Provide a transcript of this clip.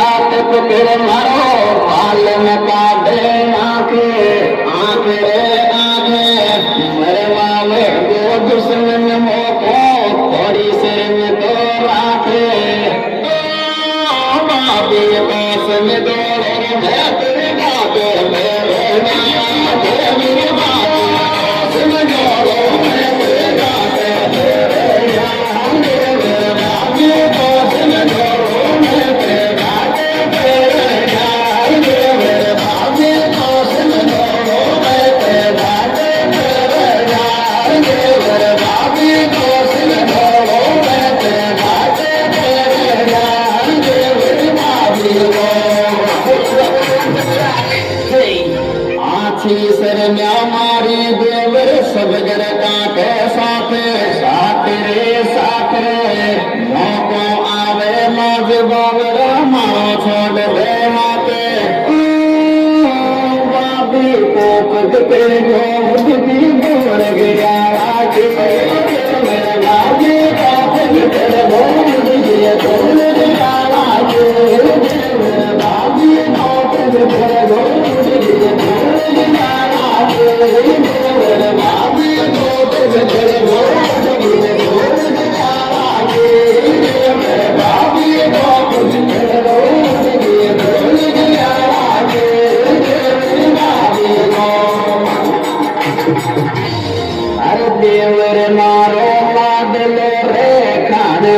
आत पकड़ मारो हाल में काटे आंखे आंखे रे आंखे मरे मावे को दुश्मन मोको थोड़ी सिर में तो राखे बाबी पास में दौड़ो मैं तेरे बाबे मेरे मेरे बाबी पास में दौड़ो मैं तेरे बाबे मेरे बाबी पास में दौड़ो मैं तेरे बाबे मेरे बाबी पास में दौड़ो मैं तेरे बाबे मेरे बाबी पास में दौड़ो मैं तेरे बाबे आछी सरन्या मारी देवर सब जर काटे साथ साथ रे साथ रे मौको आवे मौज गोवर मारो छोड़ दे हाथे बाबी को पकते गोद भी गोर गया आगे मेरे बाबी का पकते गोद दिए गोद गया आगे मेरे बाबी को पकते गोद दिए गोद गया आगे मेरे बाबी को पकते गोद दिए गोद गया आगे मेरे बाबी को पकते गोद दिए गोद गया आगे मेरे बाबी को अरे देवर मारो मादलो रे खाने